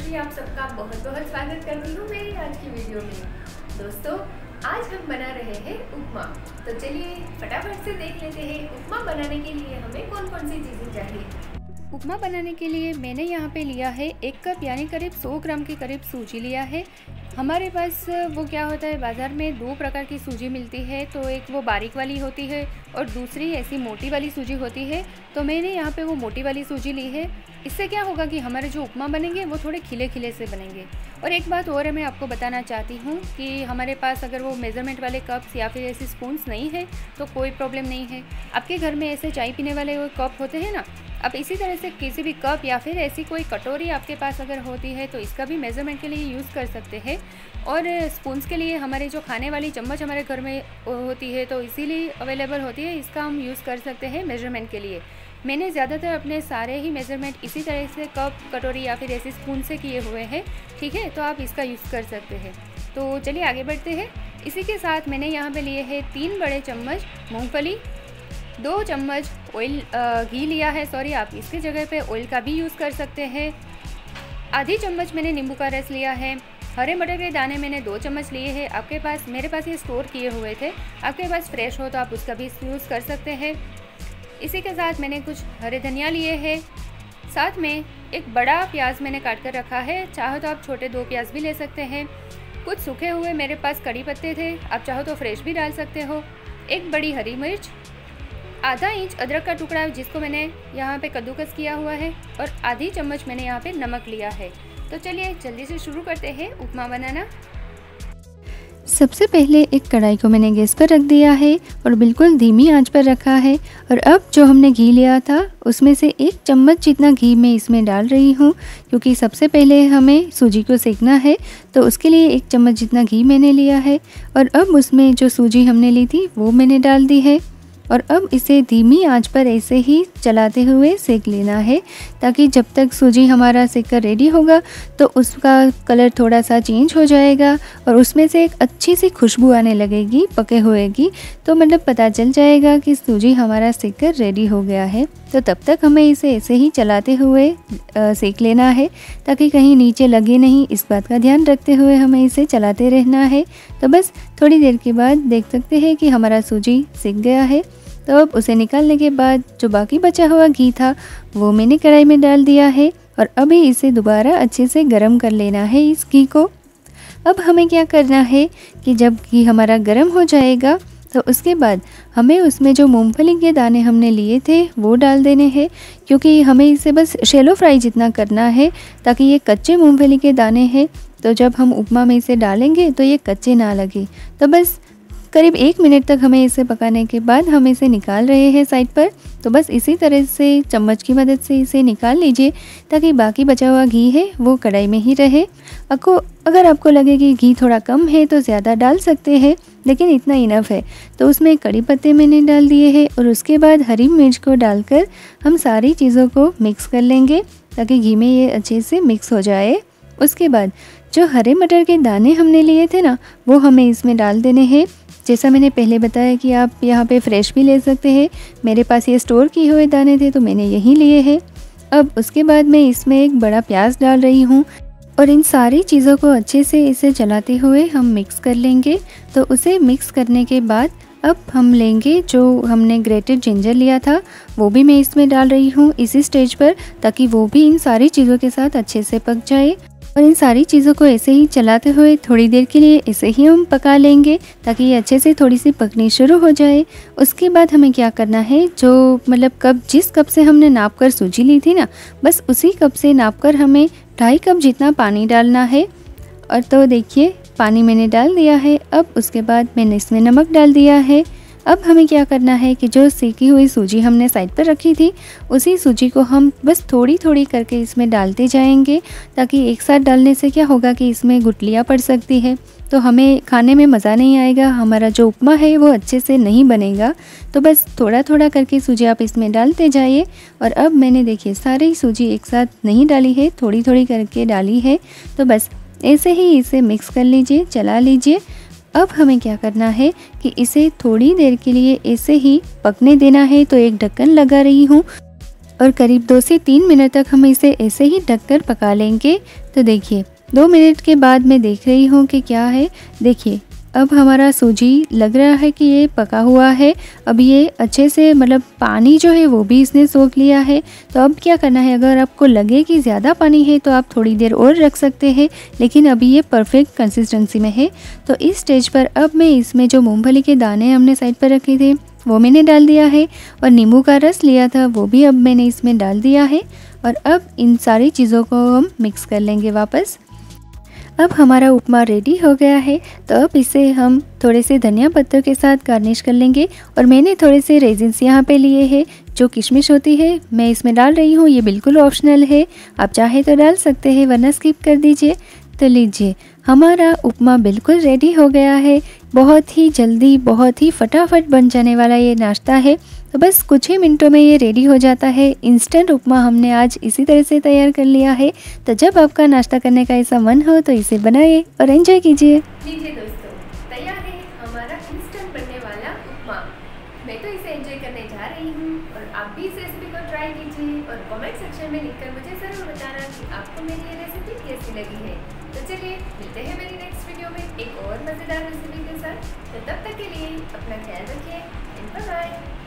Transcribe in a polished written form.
जी आप सबका बहुत बहुत स्वागत करती हूँ मेरी आज की वीडियो में। दोस्तों आज हम बना रहे हैं उपमा। तो चलिए फटाफट से देख लेते हैं उपमा बनाने के लिए हमें कौन कौन सी चीज़ें चाहिए। उपमा बनाने के लिए मैंने यहाँ पे लिया है 1 कप यानी करीब 100 ग्राम के करीब सूजी लिया है। हमारे पास वो क्या होता है, बाज़ार में 2 प्रकार की सूजी मिलती है, तो एक वो बारीक वाली होती है और दूसरी ऐसी मोटी वाली सूजी होती है। तो मैंने यहाँ पे वो मोटी वाली सूजी ली है। इससे क्या होगा कि हमारे जो उपमा बनेंगे वो थोड़े खिले खिले से बनेंगे। और एक बात और मैं आपको बताना चाहती हूँ कि हमारे पास अगर वो मेज़रमेंट वाले कप्स या फिर ऐसे स्पून्स नहीं है तो कोई प्रॉब्लम नहीं है। आपके घर में ऐसे चाय पीने वाले वो कप होते हैं ना, अब इसी तरह से किसी भी कप या फिर ऐसी कोई कटोरी आपके पास अगर होती है तो इसका भी मेज़रमेंट के लिए यूज़ कर सकते हैं। और स्पून्स के लिए हमारे जो खाने वाली चम्मच हमारे घर में होती है तो इसीलिए अवेलेबल होती है, इसका हम यूज़ कर सकते हैं मेज़रमेंट के लिए। मैंने ज़्यादातर अपने सारे ही मेज़रमेंट इसी तरह से कप कटोरी या फिर ऐसी स्पून से किए हुए हैं, ठीक है, तो आप इसका यूज़ कर सकते हैं। तो चलिए आगे बढ़ते हैं। इसी के साथ मैंने यहाँ पे लिए हैं 3 बड़े चम्मच मूँगफली, 2 चम्मच ऑयल घी लिया है, सॉरी आप इसकी जगह पे ऑयल का भी यूज़ कर सकते हैं। आधी चम्मच मैंने नींबू का रस लिया है। हरे मटर के दाने मैंने 2 चम्मच लिए हैं। आपके पास, मेरे पास ये स्टोर किए हुए थे, आपके पास फ्रेश हो तो आप उसका भी यूज़ कर सकते हैं। इसी के साथ मैंने कुछ हरे धनिया लिए हैं। साथ में एक बड़ा प्याज मैंने काट कर रखा है, चाहो तो आप छोटे 2 प्याज भी ले सकते हैं। कुछ सूखे हुए मेरे पास कड़ी पत्ते थे, आप चाहो तो फ्रेश भी डाल सकते हो। एक बड़ी हरी मिर्च, आधा इंच अदरक का टुकड़ा जिसको मैंने यहाँ पे कद्दूकस किया हुआ है, और आधी चम्मच मैंने यहाँ पे नमक लिया है। तो चलिए जल्दी से शुरू करते हैं उपमा बनाना। सबसे पहले एक कढ़ाई को मैंने गैस पर रख दिया है और बिल्कुल धीमी आंच पर रखा है। और अब जो हमने घी लिया था उसमें से 1 चम्मच जितना घी मैं इसमें डाल रही हूँ, क्योंकि सबसे पहले हमें सूजी को सेकना है, तो उसके लिए 1 चम्मच जितना घी मैंने लिया है। और अब उसमें जो सूजी हमने ली थी वो मैंने डाल दी है। और अब इसे धीमी आंच पर ऐसे ही चलाते हुए सेक लेना है, ताकि जब तक सूजी हमारा सेक कर रेडी होगा तो उसका कलर थोड़ा सा चेंज हो जाएगा और उसमें से एक अच्छी सी खुशबू आने लगेगी पके हुए की। तो मतलब पता चल जाएगा कि सूजी हमारा सेक कर रेडी हो गया है। तो तब तक हमें इसे ऐसे ही चलाते हुए सेक लेना है, ताकि कहीं नीचे लगे नहीं, इस बात का ध्यान रखते हुए हमें इसे चलाते रहना है। तो बस थोड़ी देर के बाद देख सकते हैं कि हमारा सूजी सेक गया है। तो अब उसे निकालने के बाद जो बाकी बचा हुआ घी था वो मैंने कढ़ाई में डाल दिया है और अभी इसे दोबारा अच्छे से गर्म कर लेना है इस घी को। अब हमें क्या करना है कि जब घी हमारा गर्म हो जाएगा तो उसके बाद हमें उसमें जो मूंगफली के दाने हमने लिए थे वो डाल देने हैं, क्योंकि हमें इसे बस शैलो फ्राई जितना करना है, ताकि ये कच्चे मूंगफली के दाने हैं तो जब हम उपमा में इसे डालेंगे तो ये कच्चे ना लगे। तो बस करीब 1 मिनट तक हमें इसे पकाने के बाद हम इसे निकाल रहे हैं साइड पर। तो बस इसी तरह से चम्मच की मदद से इसे निकाल लीजिए, ताकि बाकी बचा हुआ घी है वो कढ़ाई में ही रहे। अगर आपको लगे कि घी थोड़ा कम है तो ज़्यादा डाल सकते हैं, लेकिन इतना इनफ है। तो उसमें कड़ी पत्ते मैंने डाल दिए हैं और उसके बाद हरी मिर्च को डालकर हम सारी चीज़ों को मिक्स कर लेंगे, ताकि घी में ये अच्छे से मिक्स हो जाए। उसके बाद जो हरे मटर के दाने हमने लिए थे ना, वो हमें इसमें डाल देने हैं। जैसा मैंने पहले बताया कि आप यहाँ पे फ्रेश भी ले सकते हैं, मेरे पास ये स्टोर किए हुए दाने थे तो मैंने यही लिए हैं। अब उसके बाद मैं इसमें एक बड़ा प्याज डाल रही हूँ और इन सारी चीज़ों को अच्छे से इसे चलाते हुए हम मिक्स कर लेंगे। तो उसे मिक्स करने के बाद अब हम लेंगे जो हमने ग्रेटेड जिंजर लिया था, वो भी मैं इसमें डाल रही हूँ इसी स्टेज पर, ताकि वो भी इन सारी चीज़ों के साथ अच्छे से पक जाए। और इन सारी चीज़ों को ऐसे ही चलाते हुए थोड़ी देर के लिए ऐसे ही हम पका लेंगे, ताकि ये अच्छे से थोड़ी सी पकनी शुरू हो जाए। उसके बाद हमें क्या करना है, जो मतलब कप, जिस कप से हमने नाप कर सूजी ली थी ना, बस उसी कप से नाप कर हमें 2.5 कप जितना पानी डालना है। और तो देखिए पानी मैंने डाल दिया है। अब उसके बाद मैंने इसमें नमक डाल दिया है। अब हमें क्या करना है कि जो सेकी हुई सूजी हमने साइड पर रखी थी, उसी सूजी को हम बस थोड़ी थोड़ी करके इसमें डालते जाएंगे, ताकि एक साथ डालने से क्या होगा कि इसमें गुठलियाँ पड़ सकती है, तो हमें खाने में मज़ा नहीं आएगा, हमारा जो उपमा है वो अच्छे से नहीं बनेगा। तो बस थोड़ा थोड़ा करके सूजी आप इसमें डालते जाइए। और अब मैंने देखिए सारी सूजी एक साथ नहीं डाली है, थोड़ी थोड़ी करके डाली है। तो बस ऐसे ही इसे मिक्स कर लीजिए, चला लीजिए। अब हमें क्या करना है कि इसे थोड़ी देर के लिए ऐसे ही पकने देना है। तो एक ढक्कन लगा रही हूँ और करीब 2 से 3 मिनट तक हम इसे ऐसे ही ढककर पका लेंगे। तो देखिए 2 मिनट के बाद मैं देख रही हूँ कि क्या है। देखिए अब हमारा सूजी लग रहा है कि ये पका हुआ है। अब ये अच्छे से मतलब पानी जो है वो भी इसने सोख लिया है। तो अब क्या करना है, अगर आपको लगे कि ज़्यादा पानी है तो आप थोड़ी देर और रख सकते हैं, लेकिन अभी ये परफेक्ट कंसिस्टेंसी में है। तो इस स्टेज पर अब मैं इसमें जो मूंगफली के दाने हमने साइड पर रखे थे वो मैंने डाल दिया है, और नींबू का रस लिया था वो भी अब मैंने इसमें डाल दिया है। और अब इन सारी चीज़ों को हम मिक्स कर लेंगे वापस। अब हमारा उपमा रेडी हो गया है। तो अब इसे हम थोड़े से धनिया पत्तों के साथ गार्निश कर लेंगे। और मैंने थोड़े से रेजिन्स यहाँ पे लिए हैं, जो किशमिश होती है मैं इसमें डाल रही हूँ। ये बिल्कुल ऑप्शनल है, आप चाहे तो डाल सकते हैं वरना स्किप कर दीजिए। तो लीजिए हमारा उपमा बिल्कुल रेडी हो गया है। बहुत ही जल्दी बहुत ही फटाफट बन जाने वाला ये नाश्ता है। तो बस कुछ ही मिनटों में ये रेडी हो जाता है। इंस्टेंट उपमा हमने आज इसी तरह से तैयार कर लिया है। तो जब आपका नाश्ता करने का ऐसा मन हो तो इसे बनाइए और एंजॉय कीजिए। लीजिए दोस्तों, तैयार है हमारा इंस्टेंट बनने वाला उपमा। मैं तो इसे एंजॉय करने जा रही हूँ और आप भी इस रेसिपी को ट्राई कीजिए और कमेंट सेक्शन में लिखकर मुझे ज़रूर बताना कि आपको मेरी ये रेसिपी कैसी लगी है। तो चलिए मिलते हैं मेरी नेक्स्ट वीडियो में एक और मज़ेदार रेसिपी के साथ। तो तब तक के लिए अपना ख्याल रखिए। Bye bye.